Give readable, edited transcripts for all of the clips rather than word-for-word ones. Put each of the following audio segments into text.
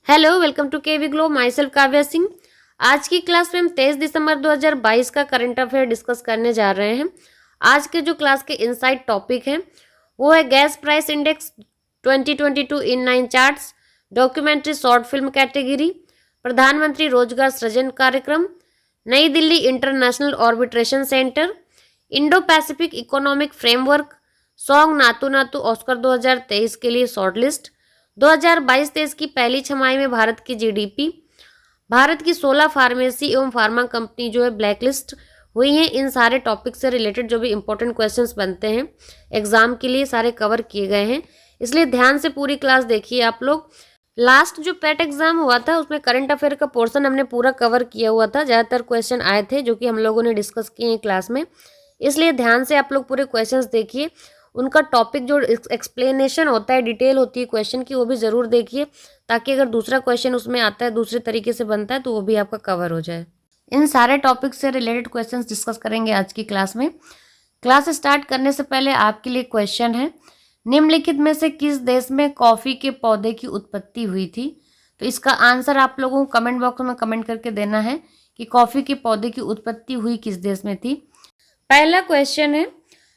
Hello, welcome to KV glow. Myself Kavya Singh. आज की class में हम 23 दिसंबर 2022 का करंट अफेयर डिस्कस करने जा रहे हैं। आज के जो क्लास के इनसाइट टॉपिक हैं वो है gas price index 2022 in 9 charts, documentary short film category, प्रधानमंत्री रोजगार सृजन कार्यक्रम, New Delhi international arbitration centre, Indo Pacific economic framework, song Naatu Naatu Oscar 2023 के लिए शॉर्टलिस्ट, 2022-23 की पहली छमाही में भारत की जीडीपी, भारत की 16 फार्मेसी एवं फार्मा कंपनी जो है ब्लैकलिस्ट हुई हैं। इन सारे टॉपिक से रिलेटेड जो भी इंपॉर्टेंट क्वेश्चंस बनते हैं एग्जाम के लिए सारे कवर किए गए हैं, इसलिए ध्यान से पूरी क्लास देखिए आप लोग। लास्ट जो पेट एग्जाम हुआ था उसमें करंट अफेयर का पोर्शन हमने पूरा कवर किया हुआ था, ज़्यादातर क्वेश्चन आए थे जो कि हम लोगों ने डिस्कस किए हैं क्लास में, इसलिए ध्यान से आप लोग पूरे क्वेश्चंस देखिए। उनका टॉपिक जो एक्सप्लेनेशन होता है, डिटेल होती है क्वेश्चन की, वो भी ज़रूर देखिए ताकि अगर दूसरा क्वेश्चन उसमें आता है दूसरे तरीके से बनता है तो वो भी आपका कवर हो जाए। इन सारे टॉपिक से रिलेटेड क्वेश्चंस डिस्कस करेंगे आज की क्लास में। क्लास स्टार्ट करने से पहले आपके लिए क्वेश्चन है, निम्नलिखित में से किस देश में कॉफ़ी के पौधे की उत्पत्ति हुई थी? तो इसका आंसर आप लोगों को कमेंट बॉक्स में कमेंट करके देना है कि कॉफ़ी के पौधे की उत्पत्ति हुई किस देश में थी। पहला क्वेश्चन है,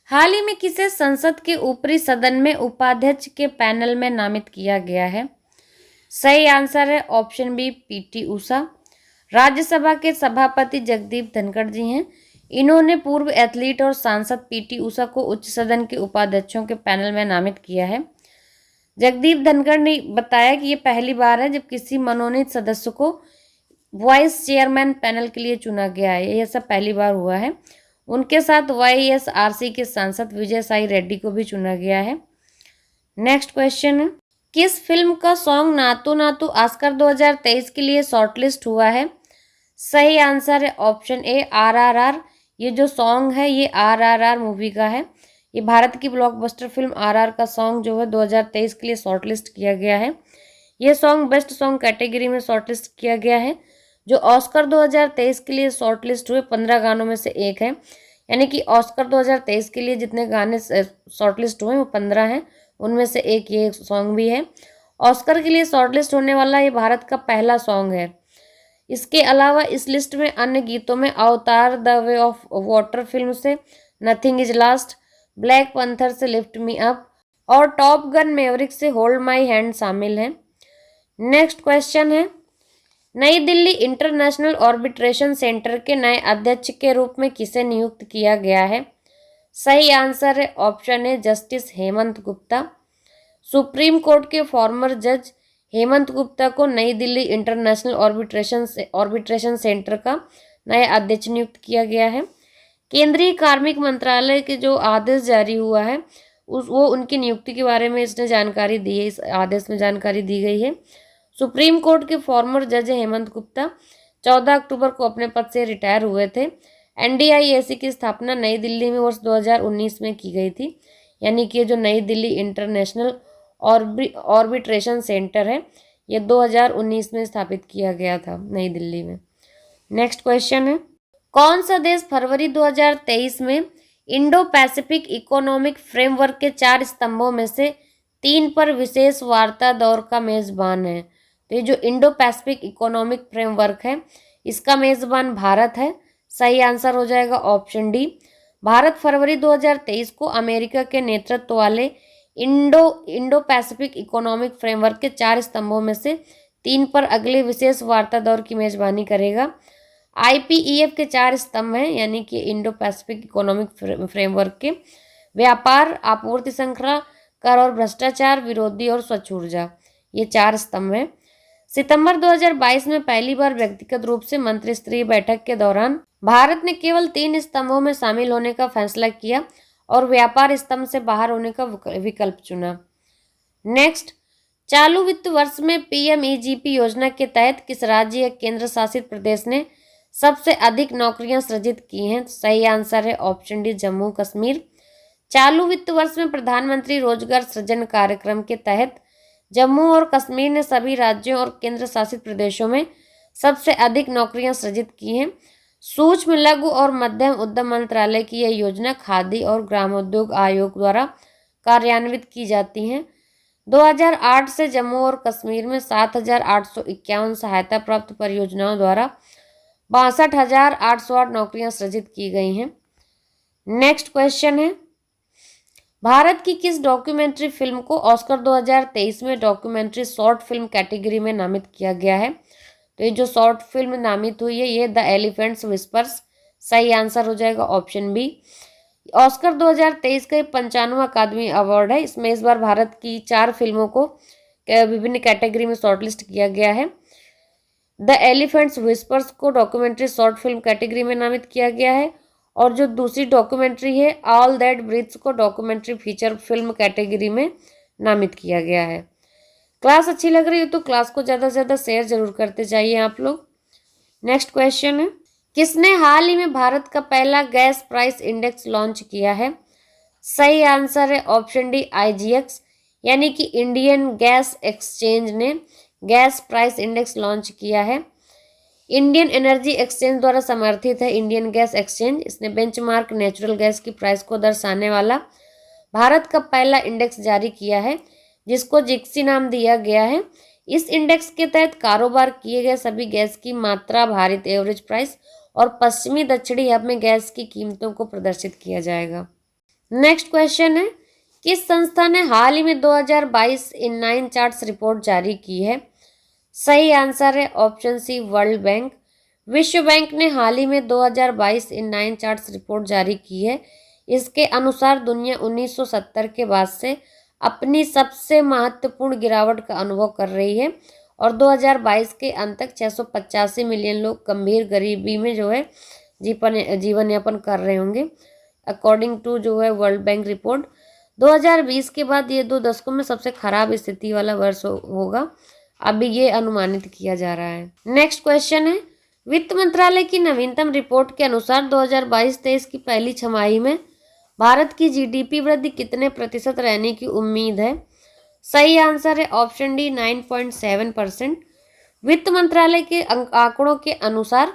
हाल ही में किसे संसद के ऊपरी सदन में उपाध्यक्ष के पैनल में नामित किया गया है? सही आंसर है option B, PT Usha. Rajya Sabha के सभापति जगदीप धनखड़ जी हैं। इन्होंने पूर्व एथलीट और सांसद पीटी उषा को उच्च सदन के उपाध्यक्षों के पैनल में नामित किया है। जगदीप धनखड़ ने बताया कि ये पहली बार है जब किसी मनोनीत सदस्य को वाइस चेयरमैन पैनल के लिए चुना गया है, यह सब पहली बार हुआ है। उनके साथ वाईएसआरसी के सांसद विजय साई रेड्डी को भी चुना गया है। नेक्स्ट क्वेश्चन है, किस फिल्म का सॉन्ग नातू नातू ऑस्कर 2023 के लिए शॉर्टलिस्ट हुआ है? सही आंसर है ऑप्शन ए, आरआरआर। ये जो सॉन्ग है ये आरआरआर मूवी का है। ये भारत की ब्लॉकबस्टर फिल्म आरआर का सॉन्ग जो है 2023 के लिए शॉर्टलिस्ट किया गया है। ये सॉन्ग बेस्ट सॉन्ग कैटेगरी में शॉर्टलिस्ट किया गया है, जो ऑस्कर 2023 के लिए शॉर्टलिस्ट हुए 15 गानों में से एक है। यानी कि ऑस्कर 2023 के लिए जितने गाने शॉर्टलिस्ट हुए वो 15 हैं, उनमें से एक ये सॉन्ग भी है। ऑस्कर के लिए शॉर्टलिस्ट होने वाला ये भारत का पहला सॉन्ग है। इसके अलावा इस लिस्ट में अन्य गीतों में अवतार the way of water film से नथिंग इज लास्ट, ब्लैक पंथर से लिफ्ट मी अप और टॉप गन मैवरिक से होल्ड माई हैंड शामिल हैं। नेक्स्ट क्वेश्चन है, नई दिल्ली इंटरनेशनल ऑर्बिट्रेशन सेंटर के नए अध्यक्ष के रूप में किसे नियुक्त किया गया है? सही आंसर है option A, justice Hemant Gupta. Supreme court के फॉर्मर जज हेमंत गुप्ता को नई दिल्ली इंटरनेशनल ऑर्बिट्रेशन सेंटर का नया अध्यक्ष नियुक्त किया गया है। केंद्रीय कार्मिक मंत्रालय के जो आदेश जारी हुआ है वो उनकी नियुक्ति के बारे में इसने जानकारी दी है, इस आदेश में जानकारी दी गई है। सुप्रीम कोर्ट के फॉर्मर जज हेमंत गुप्ता 14 अक्टूबर को अपने पद से रिटायर हुए थे। एनडीआईएसी की स्थापना नई दिल्ली में वर्ष 2019 में की गई थी। यानी कि जो नई दिल्ली इंटरनेशनल ऑर्बिट्रेशन सेंटर है ये 2019 में स्थापित किया गया था नई दिल्ली में। नेक्स्ट क्वेश्चन है, कौन सा देश फरवरी 2023 में इंडो पैसिफिक इकोनॉमिक फ्रेमवर्क के 4 स्तंभों में से 3 पर विशेष वार्ता दौर का मेजबान है? तो ये जो इंडो पैसिफिक इकोनॉमिक फ्रेमवर्क है इसका मेजबान भारत है। सही आंसर हो जाएगा ऑप्शन डी। भारत फरवरी 2023 को अमेरिका के नेतृत्व वाले इंडो पैसिफिक इकोनॉमिक फ्रेमवर्क के 4 स्तंभों में से 3 पर अगले विशेष वार्ता दौर की मेजबानी करेगा। आईपीईएफ के 4 स्तंभ हैं, यानी कि इंडो पैसिफिक इकोनॉमिक फ्रेमवर्क के व्यापार, आपूर्ति श्रृंखला, कर और भ्रष्टाचार विरोधी और स्वच्छ ऊर्जा, ये 4 स्तंभ हैं। सितंबर 2022 में पहली बार व्यक्तिगत रूप से मंत्री स्तरीय बैठक के दौरान भारत ने केवल 3 स्तंभों में शामिल होने का फैसला किया और व्यापार स्तंभ से बाहर होने का विकल्प चुना। नेक्स्ट, चालू वित्त वर्ष में पीएमईजीपी योजना के तहत किस राज्य या केंद्र शासित प्रदेश ने सबसे अधिक नौकरियां सृजित की हैं? सही आंसर है ऑप्शन डी, जम्मू कश्मीर। चालू वित्त वर्ष में प्रधानमंत्री रोजगार सृजन कार्यक्रम के तहत जम्मू और कश्मीर ने सभी राज्यों और केंद्र शासित प्रदेशों में सबसे अधिक नौकरियां सृजित की हैं। सूक्ष्म लघु और मध्यम उद्यम मंत्रालय की यह योजना खादी और ग्रामोद्योग आयोग द्वारा कार्यान्वित की जाती है। 2008 से जम्मू और कश्मीर में 7,851 सहायता प्राप्त परियोजनाओं द्वारा 62,808 नौकरियां सृजित की गई हैं। नेक्स्ट क्वेश्चन है, भारत की किस डॉक्यूमेंट्री फिल्म को ऑस्कर 2023 में डॉक्यूमेंट्री शॉर्ट फिल्म कैटेगरी में नामित किया गया है? तो ये जो शॉर्ट फिल्म नामित हुई है ये द एलिफेंट्स विस्पर्स, सही आंसर हो जाएगा ऑप्शन बी। ऑस्कर 2023 का 95वां अकादमी अवार्ड है। इसमें इस बार भारत की 4 फिल्मों को विभिन्न कैटेगरी में शॉर्टलिस्ट किया गया है। द एलिफेंट्स विस्पर्स को डॉक्यूमेंट्री शॉर्ट फिल्म कैटेगरी में नामित किया गया है और जो दूसरी डॉक्यूमेंट्री है ऑल दैट ब्रीथ्स को डॉक्यूमेंट्री फीचर फिल्म कैटेगरी में नामित किया गया है। क्लास अच्छी लग रही है तो क्लास को ज़्यादा से ज़्यादा शेयर जरूर करते जाइए आप लोग। नेक्स्ट क्वेश्चन है, किसने हाल ही में भारत का पहला गैस प्राइस इंडेक्स लॉन्च किया है? सही आंसर है ऑप्शन डी IGX, यानी कि इंडियन गैस एक्सचेंज ने गैस प्राइस इंडेक्स लॉन्च किया है। इंडियन एनर्जी एक्सचेंज द्वारा समर्थित है इंडियन गैस एक्सचेंज। इसने बेंचमार्क नेचुरल गैस की प्राइस को दर्शाने वाला भारत का पहला इंडेक्स जारी किया है जिसको जिक्सी नाम दिया गया है। इस इंडेक्स के तहत कारोबार किए गए सभी गैस की मात्रा, भारित एवरेज प्राइस और पश्चिमी दक्षिणी हब में गैस की कीमतों को प्रदर्शित किया जाएगा। नेक्स्ट क्वेश्चन है, किस संस्था ने हाल ही में 2022 इन 9 चार्ट्स रिपोर्ट जारी की है? सही आंसर है ऑप्शन सी वर्ल्ड बैंक। विश्व बैंक ने हाल ही में 2022 इन 9 चार्ट्स रिपोर्ट जारी की है। इसके अनुसार दुनिया 1970 के बाद से अपनी सबसे महत्वपूर्ण गिरावट का अनुभव कर रही है और 2022 के अंत तक 685 मिलियन लोग गंभीर गरीबी में जो है जीवन यापन कर रहे होंगे, अकॉर्डिंग टू जो है वर्ल्ड बैंक रिपोर्ट। 2020 के बाद ये 2 दशकों में सबसे खराब स्थिति वाला वर्ष होगा, अभी ये अनुमानित किया जा रहा है। नेक्स्ट क्वेश्चन है, वित्त मंत्रालय की नवीनतम रिपोर्ट के अनुसार 2022-23 की पहली छमाही में भारत की GDP वृद्धि कितने प्रतिशत रहने की उम्मीद है? सही आंसर है ऑप्शन डी 9.7%। वित्त मंत्रालय के आंकड़ों के अनुसार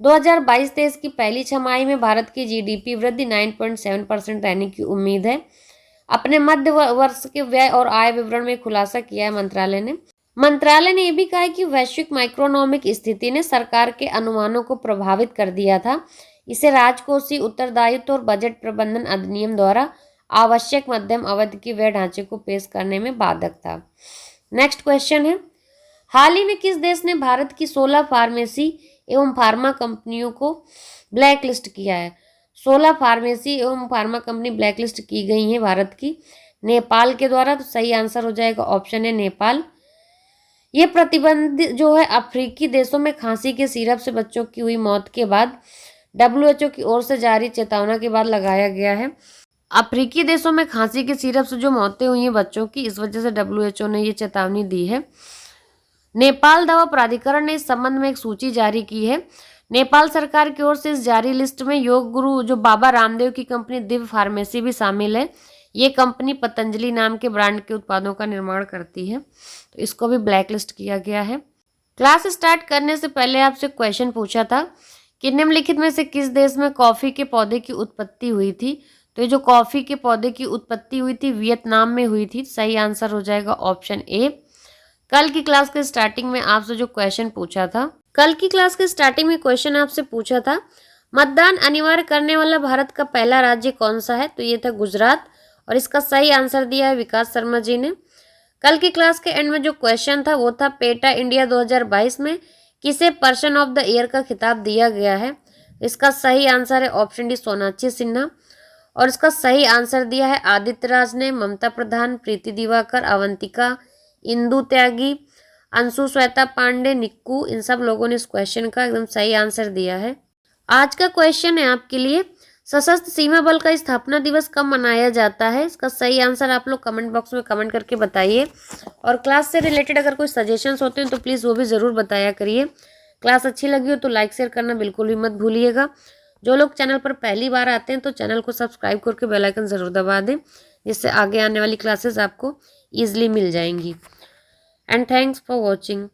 2022-23 की पहली छमाही में भारत की GDP वृद्धि 9.7% रहने की उम्मीद है। अपने मध्य वर्ष के व्यय और आय विवरण में खुलासा किया है मंत्रालय ने यह भी कहा है कि वैश्विक माइक्रोइकोनॉमिक स्थिति ने सरकार के अनुमानों को प्रभावित कर दिया था। इसे राजकोषीय उत्तरदायित्व और बजट प्रबंधन अधिनियम द्वारा आवश्यक मध्यम अवधि के व्यय ढांचे को पेश करने में बाधक था। नेक्स्ट क्वेश्चन है, हाल ही में किस देश ने भारत की 16 फार्मेसी एवं फार्मा कंपनियों को ब्लैक लिस्ट किया है? 16 फार्मेसी एवं फार्मा कंपनी ब्लैक लिस्ट की गई हैं भारत की नेपाल के द्वारा। तो सही आंसर हो जाएगा ऑप्शन है नेपाल। ये प्रतिबंध जो है अफ्रीकी देशों में खांसी के सिरप से बच्चों की हुई मौत के बाद WHO की ओर से जारी चेतावनी के बाद लगाया गया है। अफ्रीकी देशों में खांसी के सिरप से जो मौतें हुई हैं बच्चों की, इस वजह से WHO ने ये चेतावनी दी है। नेपाल दवा प्राधिकरण ने इस संबंध में एक सूची जारी की है। नेपाल सरकार की ओर से इस जारी लिस्ट में योग गुरु जो बाबा रामदेव की कंपनी दिव्य फार्मेसी भी शामिल है। ये कंपनी पतंजलि नाम के ब्रांड के उत्पादों का निर्माण करती है, तो इसको भी ब्लैक लिस्ट किया गया है। क्लास स्टार्ट करने से पहले आपसे क्वेश्चन पूछा था कि निम्नलिखित में से किस देश में कॉफी के पौधे की उत्पत्ति हुई थी? तो ये जो कॉफी के पौधे की उत्पत्ति हुई थी वियतनाम में हुई थी। सही आंसर हो जाएगा ऑप्शन ए। कल की क्लास के स्टार्टिंग में आपसे जो क्वेश्चन पूछा था, मतदान अनिवार्य करने वाला भारत का पहला राज्य कौन सा है? तो ये था गुजरात और इसका सही आंसर दिया है विकास शर्मा जी ने। कल की क्लास के एंड में जो क्वेश्चन था वो था पेटा इंडिया 2022 में किसे पर्सन ऑफ द ईयर का खिताब दिया गया है? इसका सही आंसर है ऑप्शन डी सोनाक्षी सिन्हा और इसका सही आंसर दिया है आदित्य राज ने, ममता प्रधान, प्रीति दिवाकर, अवंतिका, इंदु त्यागी, अंशु श्वेता पांडे, निक्कू, इन सब लोगों ने इस क्वेश्चन का एकदम सही आंसर दिया है। आज का क्वेश्चन है आपके लिए, सशस्त्र सीमा बल का स्थापना दिवस कब मनाया जाता है? इसका सही आंसर आप लोग कमेंट बॉक्स में कमेंट करके बताइए और क्लास से रिलेटेड अगर कोई सजेशंस होते हैं तो प्लीज़ वो भी ज़रूर बताया करिए। क्लास अच्छी लगी हो तो लाइक शेयर करना बिल्कुल भी मत भूलिएगा। जो लोग चैनल पर पहली बार आते हैं तो चैनल को सब्सक्राइब करके बेल आइकन ज़रूर दबा दें, जिससे आगे आने वाली क्लासेस आपको ईजिली मिल जाएंगी। And thanks for watching.